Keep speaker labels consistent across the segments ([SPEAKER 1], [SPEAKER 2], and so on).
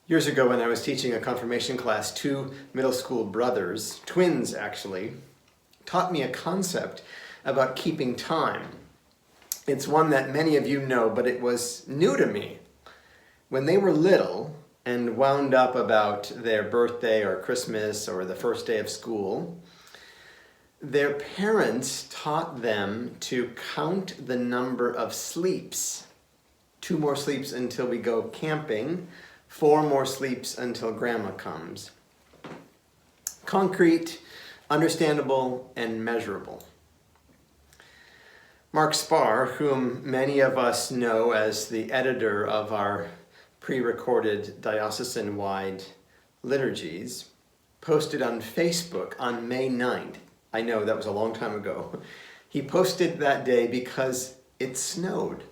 [SPEAKER 1] Years ago when I was teaching a confirmation class, two middle school brothers, twins actually, taught me a concept about keeping time. It's one that many of you know, but it was new to me. When they were little and wound up about their birthday or Christmas or the first day of school, their parents taught them to count the number of sleeps. 2 more sleeps until we go camping, 4 more sleeps until grandma comes. Concrete, understandable, and measurable. Mark Spar, whom many of us know as the editor of our pre-recorded diocesan-wide liturgies, posted on Facebook on May 9th. I know that was a long time ago. He posted that day because it snowed,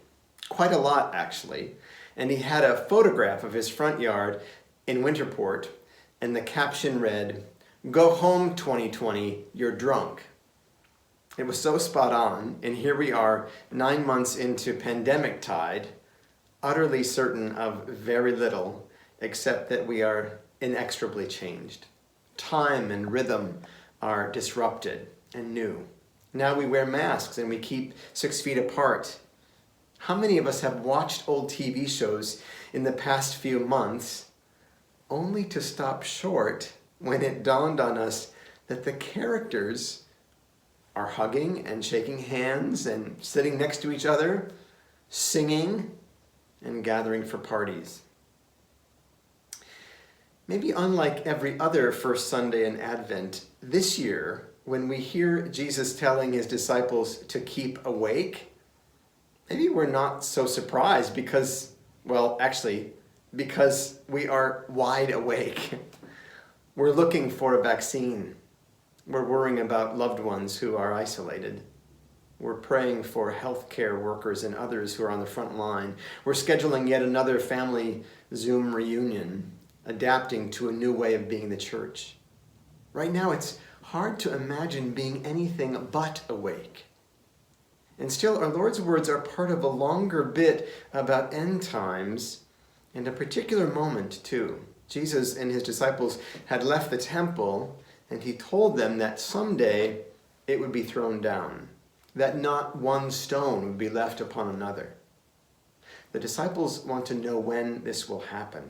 [SPEAKER 1] quite a lot actually, and he had a photograph of his front yard in Winterport, and the caption read, "Go home 2020, you're drunk." It was so spot on, and here we are 9 months into pandemic tide, utterly certain of very little, except that we are inexorably changed. Time and rhythm are disrupted and new. Now we wear masks and we keep 6 feet apart. How many of us have watched old TV shows in the past few months only to stop short when it dawned on us that the characters are hugging and shaking hands and sitting next to each other, singing and gathering for parties? Maybe unlike every other first Sunday in Advent, this year, when we hear Jesus telling his disciples to keep awake, maybe we're not so surprised because we are wide awake. We're looking for a vaccine. We're worrying about loved ones who are isolated. We're praying for healthcare workers and others who are on the front line. We're scheduling yet another family Zoom reunion, adapting to a new way of being the church. Right now, it's hard to imagine being anything but awake. And still, our Lord's words are part of a longer bit about end times and a particular moment, too. Jesus and his disciples had left the temple, and he told them that someday it would be thrown down, that not one stone would be left upon another. The disciples want to know when this will happen.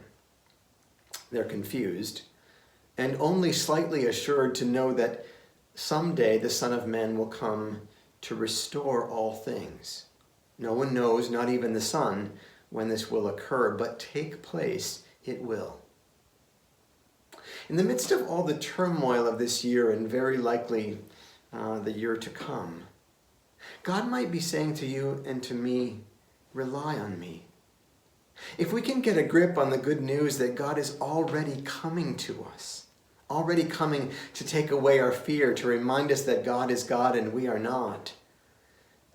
[SPEAKER 1] They're confused and only slightly assured to know that someday the Son of Man will come to restore all things. No one knows, not even the Son, when this will occur, but take place it will. In the midst of all the turmoil of this year and very likely the year to come, God might be saying to you and to me, rely on me. If we can get a grip on the good news that God is already coming to us, already coming to take away our fear, to remind us that God is God and we are not,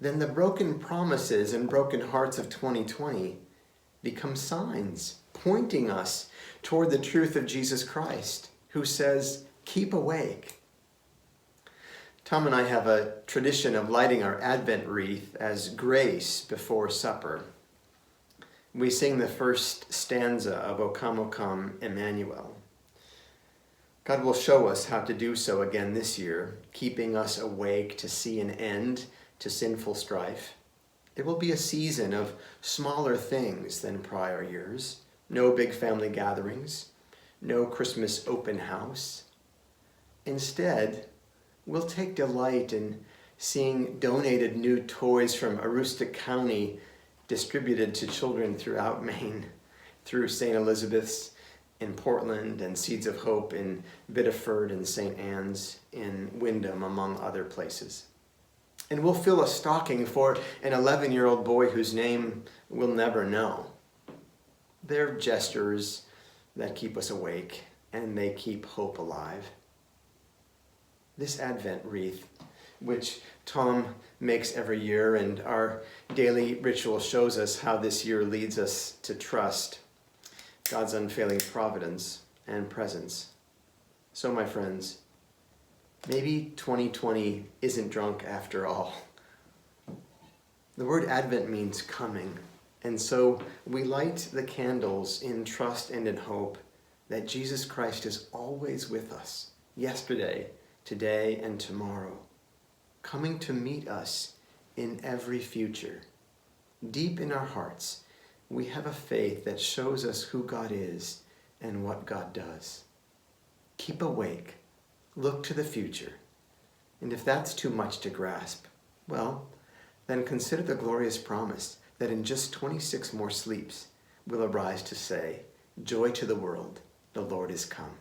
[SPEAKER 1] then the broken promises and broken hearts of 2020 become signs pointing us toward the truth of Jesus Christ, who says, keep awake. Tom and I have a tradition of lighting our Advent wreath as grace before supper. We sing the first stanza of O Come, O Come, Emmanuel. God will show us how to do so again this year, keeping us awake to see an end to sinful strife. It will be a season of smaller things than prior years. No big family gatherings, no Christmas open house. Instead, we'll take delight in seeing donated new toys from Aroostook County distributed to children throughout Maine, through St. Elizabeth's in Portland and Seeds of Hope in Biddeford and St. Anne's in Windham, among other places. And we'll fill a stocking for an 11-year-old boy whose name we'll never know. They're gestures that keep us awake, and they keep hope alive. This Advent wreath, which Tom makes every year, and our daily ritual shows us how this year leads us to trust God's unfailing providence and presence. So, my friends, maybe 2020 isn't drunk after all. The word Advent means coming, And so we light the candles in trust and in hope that Jesus Christ is always with us, yesterday, today, and tomorrow, coming to meet us in every future. Deep in our hearts, we have a faith that shows us who God is and what God does. Keep awake. Look to the future. And if that's too much to grasp, well, then consider the glorious promise that in just 26 more sleeps we'll arise to say, "Joy to the world, the Lord is come."